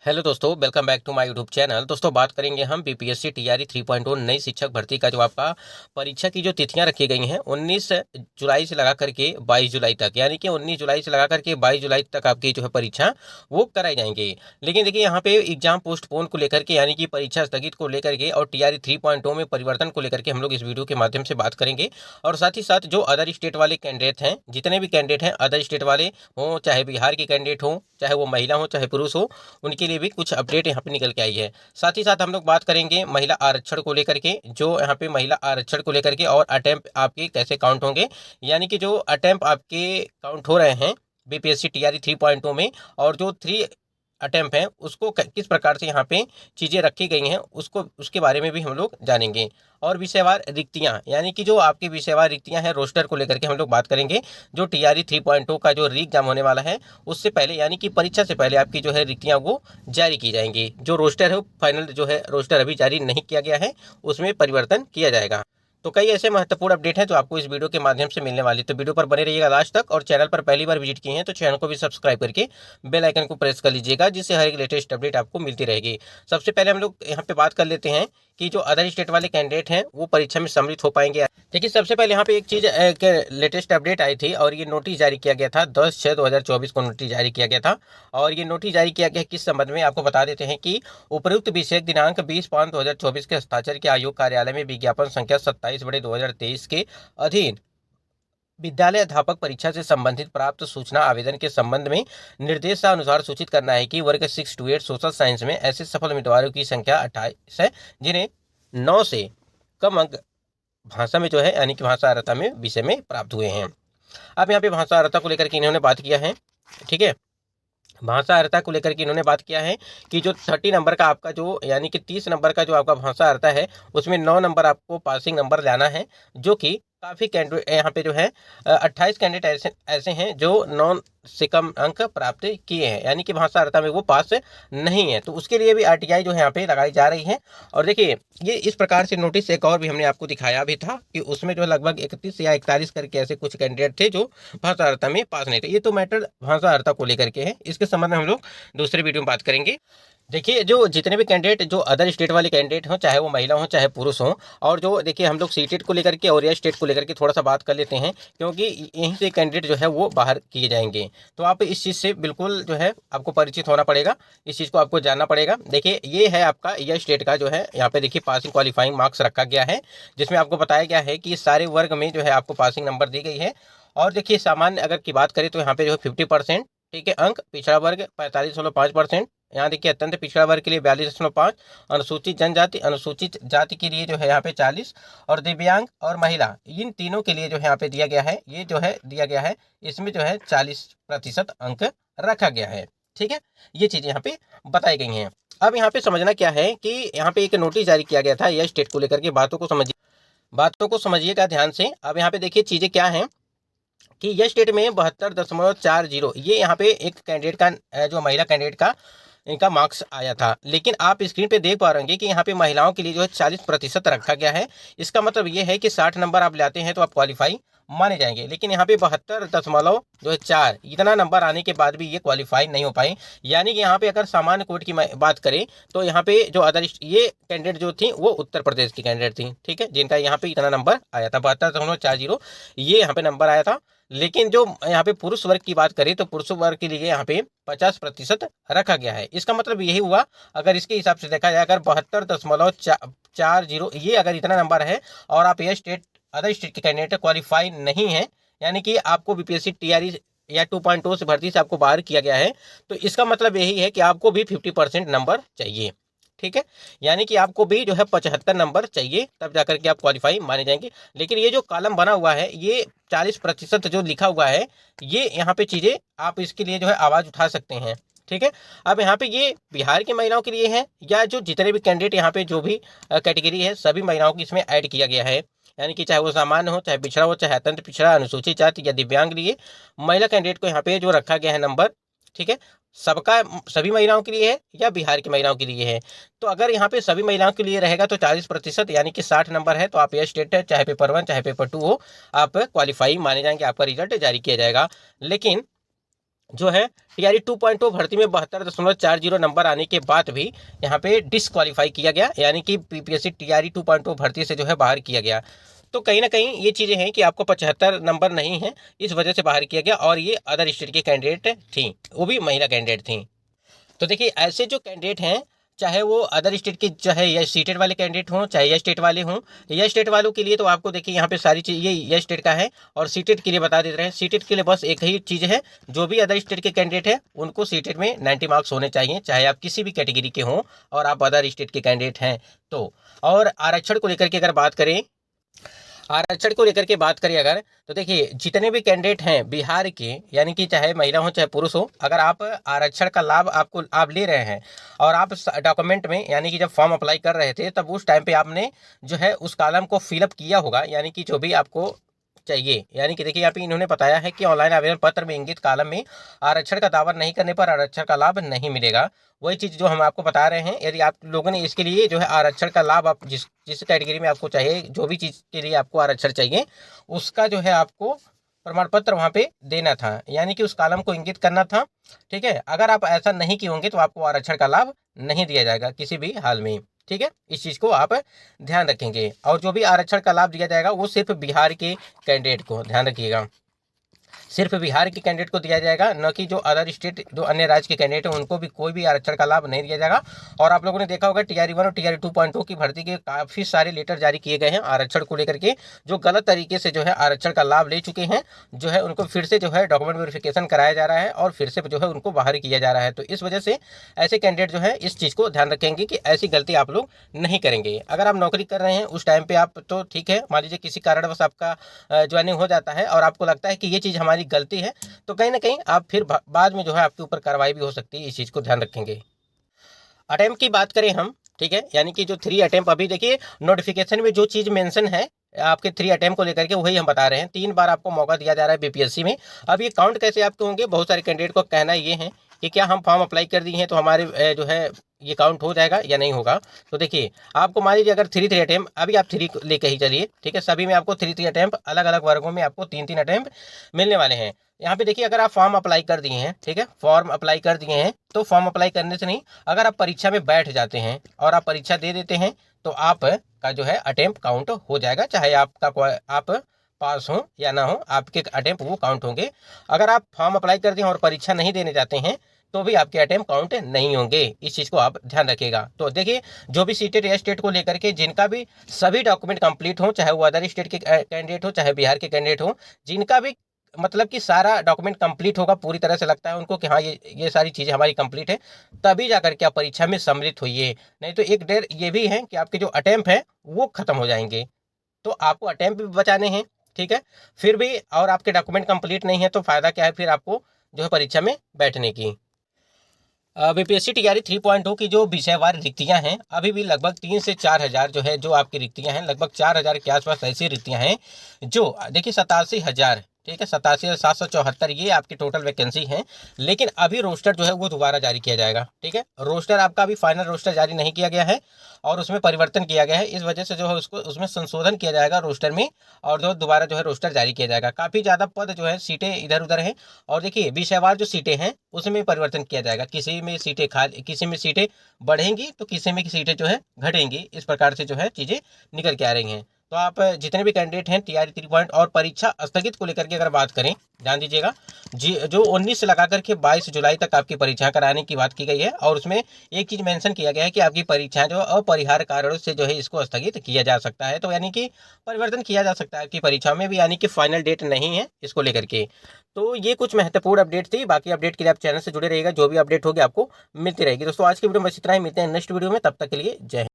Hello दोस्तों, welcome back to my YouTube channel. दोस्तों बात करेंगे हम बीपीएससी टीआरई 3.0 नई शिक्षक भर्ती का जो आपका परीक्षा की जो तिथियां रखी गई हैं 19 जुलाई से लगा करके 22 जुलाई तक, यानी कि 19 जुलाई से लगा करके 22 जुलाई तक आपकी जो है परीक्षा वो कराई जाएंगी। लेकिन देखिए यहाँ पे एग्जाम पोस्टपोन को लेकर के, यानी कि परीक्षा स्थगित को लेकर के और टीआरई 3.0 में परिवर्तन को लेकर के हम लोग इस वीडियो के माध्यम से बात करेंगे। और साथ ही साथ जो अदर स्टेट वाले कैंडिडेट हैं, जितने भी कैंडिडेट हैं अदर स्टेट वाले हों, चाहे बिहार के कैंडिडेट हों, चाहे वो महिला हो चाहे पुरुष हो, उनके लिए भी कुछ अपडेट यहाँ पे निकल के आई है। साथ ही साथ हम लोग बात करेंगे महिला आरक्षण को लेकर के, जो यहाँ पे महिला आरक्षण को लेकर के और अटेम्प्ट आपके कैसे काउंट होंगे, यानी कि जो अटेम्प्ट आपके काउंट हो रहे हैं बीपीएससी टीआरई 3.0 में, और जो 3 अटेम्प्ट हैं उसको किस प्रकार से यहाँ पे चीज़ें रखी गई हैं उसको उसके बारे में भी हम लोग जानेंगे। और विषयवार रिक्तियाँ, यानी कि जो आपकी विषयवार रिक्तियाँ हैं रोस्टर को लेकर के हम लोग बात करेंगे। जो टीआरई 3.0 का जो री एग्जाम होने वाला है उससे पहले, यानी कि परीक्षा से पहले आपकी जो है रिक्तियाँ वो जारी की जाएंगी। जो रोस्टर है वो फाइनल जो है रोस्टर अभी जारी नहीं किया गया है, उसमें परिवर्तन किया जाएगा। तो कई ऐसे महत्वपूर्ण अपडेट हैं जो आपको इस वीडियो के माध्यम से मिलने वाली, तो वीडियो पर बने रहिएगा लास्ट तक। और चैनल पर पहली बार विजिट किए हैं तो चैनल को भी सब्सक्राइब करके बेल आइकन को प्रेस कर लीजिएगा, जिससे हर एक लेटेस्ट अपडेट आपको मिलती रहेगी। सबसे पहले हम लोग यहाँ पे बात कर लेते हैं कि जो अदर स्टेट वाले कैंडिडेट हैं वो परीक्षा में सम्मिलित हो पाएंगे। देखिए सबसे पहले यहाँ पे एक चीज़ लेटेस्ट अपडेट आई थी, और ये नोटिस जारी किया गया था 10/6/2024 को नोटिस जारी किया गया था। और ये नोटिस जारी किया गया किस संबंध में आपको बता देते हैं कि उपयुक्त विषय दिनांक 20/5/2024 के हस्ताक्षर के आयोग कार्यालय में विज्ञापन संख्या 27/2023 के अधीन विद्यालय अध्यापक परीक्षा से संबंधित प्राप्त सूचना आवेदन के संबंध में निर्देशानुसार सूचित करना है कि वर्ग 6 to 8 सोशल साइंस में ऐसे सफल उम्मीदवारों की संख्या 28 है जिन्हें 9 से कम अंक भाषा में जो है, यानी कि भाषा अर्हता में विषय में प्राप्त हुए हैं। अब यहाँ पे भाषा अर्हता को लेकर के इन्होंने बात किया है, ठीक है। भाषा अर्हता को लेकर के इन्होंने बात किया है कि जो 30 नंबर का आपका जो, यानी कि 30 नंबर का जो आपका भाषा अर्हता है उसमें 9 नंबर आपको पासिंग नंबर लाना है, जो कि काफ़ी कैंडिडेट यहाँ पे जो है 28 कैंडिडेट ऐसे ऐसे हैं जो 9 से कम अंक प्राप्त किए हैं, यानी कि भाषा अर्हता में वो पास नहीं है। तो उसके लिए भी आरटीआई जो है यहाँ पे लगाई जा रही है। और देखिए ये इस प्रकार से नोटिस एक और भी हमने आपको दिखाया भी था कि उसमें जो लगभग 31 या 41 करके ऐसे कुछ कैंडिडेट थे जो भाषा अर्हता में पास नहीं थे। ये तो मैटर भाषा अर्हता को लेकर के है, इसके संबंध में हम लोग दूसरे वीडियो में बात करेंगे। देखिए जो जितने भी कैंडिडेट जो अदर स्टेट वाले कैंडिडेट हों, चाहे वो महिला हो चाहे पुरुष हों, और जो देखिए हम लोग सीटेट को लेकर के और या स्टेट को लेकर के थोड़ा सा बात कर लेते हैं, क्योंकि यहीं से कैंडिडेट जो है वो बाहर किए जाएंगे। तो आप इस चीज़ से बिल्कुल जो है आपको परिचित होना पड़ेगा, इस चीज़ को आपको जानना पड़ेगा। देखिए ये है आपका या स्टेट का जो है, यहाँ पे देखिए पासिंग क्वालिफाइंग मार्क्स रखा गया है, जिसमें आपको बताया गया है कि सारे वर्ग में जो है आपको पासिंग नंबर दी गई है। और देखिए सामान्य अगर की बात करें तो यहाँ पे जो है 50%, ठीक है, अंक। पिछड़ा वर्ग 45.5%, यहाँ देखिए अत्यंत पिछड़ा वर्ग के लिए 42.5, अनुसूचित जनजाति अनुसूचित जाति के लिए जो है यहाँ पे 40, और दिव्यांग और महिला इन तीनों के लिए जो है यहाँ पे दिया गया है, ये जो है दिया गया है, इसमें जो है 40% अंक रखा गया है, ठीक है। ये चीज़ें यहाँ पे बताई गई हैं। अब यहाँ पे समझना क्या है कि यहाँ पे एक नोटिस जारी किया गया था यह स्टेट को लेकर के, बातों को समझिएगा ध्यान से। अब यहाँ पे देखिए चीज़ें क्या हैं कि यह स्टेट में 72.40, ये यहाँ पे एक कैंडिडेट का जो महिला कैंडिडेट का इनका मार्क्स आया था। लेकिन आप स्क्रीन पे देख पा रहे होंगे कि यहाँ पे महिलाओं के लिए जो है 40% रखा गया है। इसका मतलब ये है कि 60 नंबर आप लाते हैं तो आप क्वालिफाई माने जाएंगे। लेकिन यहाँ पे 72.4 इतना नंबर आने के बाद भी ये क्वालिफाई नहीं हो पाए। यानी कि यहाँ पे अगर सामान्य कोट की बात करें तो यहाँ पे जो अदर ये कैंडिडेट जो थी वो उत्तर प्रदेश की कैंडिडेट थी, ठीक है, जिनका यहाँ पे इतना नंबर आया था 72.40, ये यहाँ पे नंबर आया था। लेकिन जो यहाँ पे पुरुष वर्ग की बात करें तो पुरुष वर्ग के लिए यहाँ पे 50% रखा गया है। इसका मतलब यही हुआ, अगर इसके हिसाब से देखा जाए, अगर 72.40 ये अगर इतना नंबर है और आप ये स्टेट अदर स्टेट के कैंडिडेट क्वालिफाई नहीं है, यानी कि आपको बीपीएससी टीआरई या 2.0 से भर्ती से आपको बाहर किया गया है, तो इसका मतलब यही है कि आपको भी 50% नंबर चाहिए, ठीक है। यानी कि आपको भी जो है 75 नंबर चाहिए, तब जाकर के आप क्वालिफाई माने जाएंगे। लेकिन ये जो कॉलम बना हुआ है ये 40% जो लिखा हुआ है, ये यहाँ पे चीज़ें आप इसके लिए जो है आवाज़ उठा सकते हैं, ठीक है। अब यहाँ पे ये बिहार की महिलाओं के लिए है, या जो जितने भी कैंडिडेट यहाँ पे जो भी कैटेगरी है सभी महिलाओं की इसमें ऐड किया गया है। यानी कि चाहे वो सामान्य हो चाहे पिछड़ा हो चाहे अत्यंत पिछड़ा अनुसूचित जाति या दिव्यांग लिए महिला कैंडिडेट को यहाँ पे जो रखा गया है नंबर, ठीक है, सबका सभी महिलाओं के लिए है या बिहार की महिलाओं के लिए है। तो अगर यहाँ पे सभी महिलाओं के लिए रहेगा तो 40% यानी कि 60 नंबर है तो आप ये स्टेट है, चाहे पेपर 1 चाहे पेपर 2 हो, आप क्वालिफाई माने जाएंगे, आपका रिजल्ट जारी किया जाएगा। लेकिन जो है टीआरई 2.0 भर्ती में 72.40 नंबर आने के बाद भी यहाँ पे डिसक्वालीफाई किया गया, यानी कि पीपीएससी टीआरई 2.0 भर्ती से जो है बाहर किया गया। तो कहीं ना कहीं ये चीज़ें हैं कि आपको 75 नंबर नहीं है, इस वजह से बाहर किया गया। और ये अदर स्टेट के कैंडिडेट थी, वो भी महिला कैंडिडेट थी। तो देखिए ऐसे जो कैंडिडेट हैं, चाहे वो अदर स्टेट के, चाहे या सीटेड वाले कैंडिडेट हों, चाहे या स्टेट वाले हों, या स्टेट वालों के लिए तो आपको देखिए यहाँ पे सारी चीज़ ये या स्टेट का है। और सीटेड के लिए बता देते हैं, सीटेड के लिए बस एक ही चीज़ है, जो भी अदर स्टेट के कैंडिडेट है उनको सीटेड में 90 मार्क्स होने चाहिए, चाहे आप किसी भी कैटेगरी के हों और आप अदर स्टेट के कैंडिडेट हैं तो। और आरक्षण को लेकर के अगर बात करें, आरक्षण को लेकर के बात करें अगर, तो देखिए जितने भी कैंडिडेट हैं बिहार के, यानी कि चाहे महिला हो चाहे पुरुष हो, अगर आप आरक्षण का लाभ आप ले रहे हैं और आप डॉक्यूमेंट में, यानी कि जब फॉर्म अप्लाई कर रहे थे तब उस टाइम पे आपने जो है उस कॉलम को फिलअप किया होगा, यानी कि जो भी आपको चाहिए। यानी कि देखिए यहाँ पे इन्होंने बताया है कि ऑनलाइन आवेदन पत्र में इंगित कॉलम में आरक्षण का दावा नहीं करने पर आरक्षण का लाभ नहीं मिलेगा। वही चीज़ जो हम आपको बता रहे हैं, यदि आप लोगों ने इसके लिए जो है आरक्षण का लाभ, आप जिस जिस कैटेगरी में आपको चाहिए, जो भी चीज़ के लिए आपको आरक्षण चाहिए, उसका जो है आपको प्रमाण पत्र वहाँ पे देना था, यानी कि उस कॉलम को इंगित करना था। ठीक है, अगर आप ऐसा नहीं किए होंगे तो आपको आरक्षण का लाभ नहीं दिया जाएगा किसी भी हाल में। ठीक है, इस चीज़ को आप ध्यान रखेंगे। और जो भी आरक्षण का लाभ दिया जाएगा वो सिर्फ बिहार के कैंडिडेट को, ध्यान रखिएगा, सिर्फ बिहार के कैंडिडेट को दिया जाएगा, न कि जो अदर स्टेट, जो अन्य राज्य के कैंडिडेट हैं उनको भी कोई भी आरक्षण का लाभ नहीं दिया जाएगा। और आप लोगों ने देखा होगा टीआरई 1 और टीआरई 2.0 की भर्ती के काफ़ी सारे लेटर जारी किए गए हैं आरक्षण को लेकर के, जो गलत तरीके से जो है आरक्षण का लाभ ले चुके हैं, जो है उनको फिर से जो है डॉक्यूमेंट वेरिफिकेशन कराया जा रहा है और फिर से जो है उनको बाहर किया जा रहा है। तो इस वजह से ऐसे कैंडिडेट जो है इस चीज़ को ध्यान रखेंगे कि ऐसी गलती आप लोग नहीं करेंगे। अगर आप नौकरी कर रहे हैं उस टाइम पे आप, तो ठीक है, मान लीजिए किसी कारणवश आपका ज्वाइनिंग हो जाता है और आपको लगता है कि ये चीज़ हमारी गलती है, तो कहीं ना कहीं आप फिर बाद में जो है आपके ऊपर कार्रवाई भी हो सकती है, इस चीज़ को ध्यान रखेंगे। अटेम्प्ट की बात करें हम, ठीक है, यानी कि जो 3 अटेम्प्ट, अभी देखिए नोटिफिकेशन में जो चीज़ मेंशन है आपके 3 अटेम्प्ट को लेकर के, वही हम बता रहे हैं। 3 बार आपको मौका दिया जा रहा है बीपीएससी में। अब ये काउंट कैसे आपके होंगे, बहुत सारे कैंडिडेट को कहना ये है कि क्या हम फॉर्म अप्लाई कर दिए हैं तो हमारे जो है ये काउंट हो जाएगा या नहीं होगा। तो देखिए आपको मान लीजिए अगर 3 अटेम्प्ट, अभी आप 3 लेके ही चलिए, ठीक है, सभी में आपको 3 अटेम्प्ट, अलग अलग वर्गों में आपको 3 अटेम्प्ट मिलने वाले हैं। यहाँ पे देखिए अगर आप फॉर्म अप्लाई कर दिए हैं, ठीक है, फॉर्म अप्लाई कर दिए हैं, तो फॉर्म अप्लाई करने से नहीं, अगर आप परीक्षा में बैठ जाते हैं और आप परीक्षा दे देते हैं तो आप का जो है अटेम्प्ट काउंट हो जाएगा, चाहे आप पास हो या ना हो, आपके अटेम्प्ट वो काउंट होंगे। अगर आप फॉर्म अप्लाई कर दें और परीक्षा नहीं देने जाते हैं तो भी आपके अटेम्प्ट काउंट नहीं होंगे, इस चीज़ को आप ध्यान रखिएगा। तो देखिए जो भी सीटेड या स्टेट को लेकर के जिनका भी सभी डॉक्यूमेंट कंप्लीट हो, चाहे वो अदर स्टेट के कैंडिडेट हो चाहे बिहार के कैंडिडेट हो, जिनका भी मतलब कि सारा डॉक्यूमेंट कंप्लीट होगा, पूरी तरह से लगता है उनको कि हाँ ये सारी चीज़ें हमारी कंप्लीट है, तभी जाकर के आप परीक्षा में सम्मिलित होइए। नहीं तो एक डर ये भी है कि आपके जो अटेम्प्ट है वो खत्म हो जाएंगे, तो आपको अटेम्प्ट भी बचाने हैं, ठीक है, फिर भी और आपके डॉक्यूमेंट कंप्लीट नहीं है तो फायदा क्या है फिर आपको जो है परीक्षा में बैठने की। बीपीएससी टीआरई 3.0 की जो विषयवार रिक्तियां हैं, अभी भी लगभग 3 से 4 हज़ार जो है, जो आपकी रिक्तियां हैं, लगभग 4 हज़ार के आसपास ऐसी रिक्तियां हैं जो देखिए 87,000, ठीक है, 87,774 ये आपकी टोटल वैकेंसी है। लेकिन अभी रोस्टर जो है वो दोबारा जारी किया जाएगा, ठीक है, रोस्टर आपका अभी फाइनल रोस्टर जारी नहीं किया गया है और उसमें परिवर्तन किया गया है, इस वजह से जो है उसको उसमें संशोधन किया जाएगा रोस्टर में, और जो दोबारा जो है रोस्टर जारी किया जाएगा। काफ़ी ज़्यादा पद जो है, सीटें इधर उधर हैं, और देखिए विषयवार जो सीटें हैं उसमें परिवर्तन किया जाएगा, किसी में सीटें खाली, किसी में सीटें बढ़ेंगी तो किसी में सीटें जो है घटेंगी, इस प्रकार से जो है चीज़ें निकल के आ रही हैं। तो आप जितने भी कैंडिडेट हैं टीआरई 3 और परीक्षा स्थगित को लेकर के अगर बात करें, ध्यान दीजिएगा जी, जो 19 से लगा करके 22 जुलाई तक आपकी परीक्षा कराने की बात की गई है, और उसमें एक चीज़ मेंशन किया गया है कि आपकी परीक्षाएं जो अपरिहार्य कारणों से जो है इसको स्थगित किया जा सकता है, तो यानी कि परिवर्तन किया जा सकता है आपकी परीक्षा में भी, यानी कि फाइनल डेट नहीं है इसको लेकर के। तो ये कुछ महत्वपूर्ण अपडेट थी, बाकी अपडेट के लिए आप चैनल से जुड़े रहिएगा, जो भी अपडेट होगी आपको मिलती रहेगी। दोस्तों आज की वीडियो में बस इतना ही, मिलते हैं नेक्स्ट वीडियो में, तब तक के लिए जय हिंद।